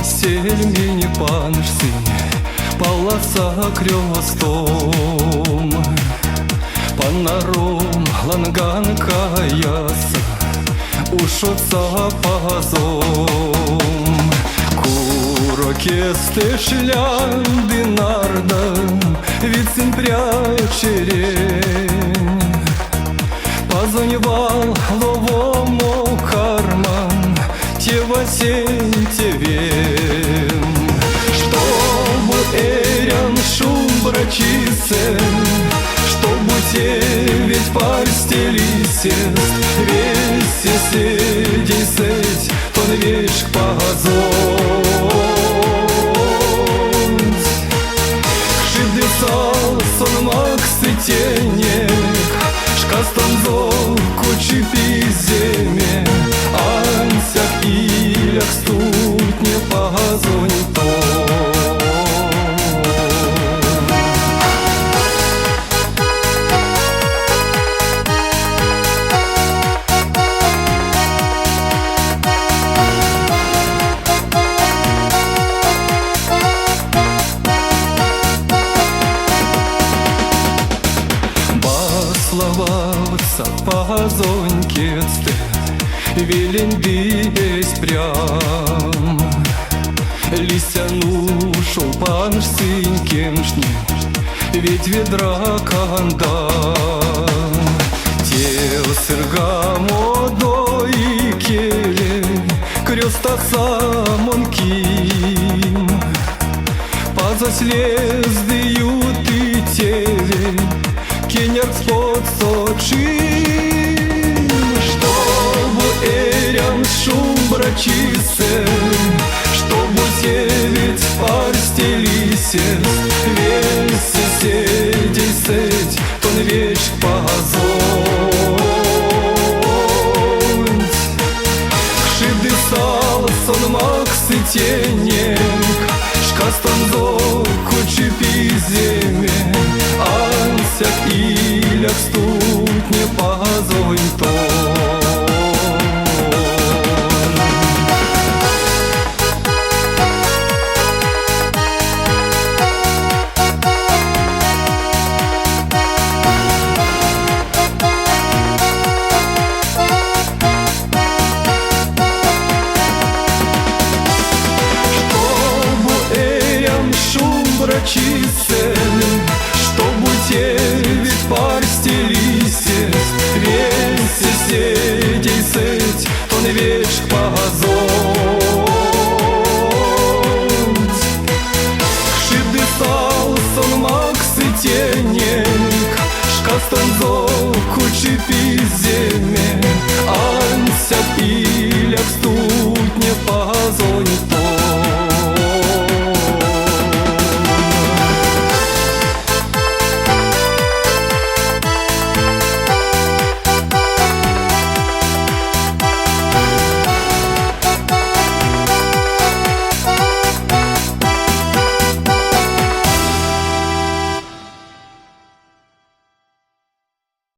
сельмені паншці, палаца крестом, панаром ланганка яса, ушоца пазом. Курокесте шляди нарда, вицин прячерень, позвонивал ловому карман, тева сень тевем. Чтобы эрян шум брачице, чтобы тевить парстелисе, весь соседей сеть, тон вещь погазонь. Шидесал сон максы тенек, шкастанзол кучи пиземе, ансяк илях стут не погазонь то. Славаться пазонькесте, веленбись прям. Лисяну шолпан синькемшни, ведь ведра канда. Тел сыргамо дой келе, креста самонким. Пазаслездыю ты теле, кенерц под Сочи, чтобы эрян шум брачице, чтобы севить парстелисе, весь соседей сеть, тон вещь погазонь. Кшиды сон максы тенек, шкастанзо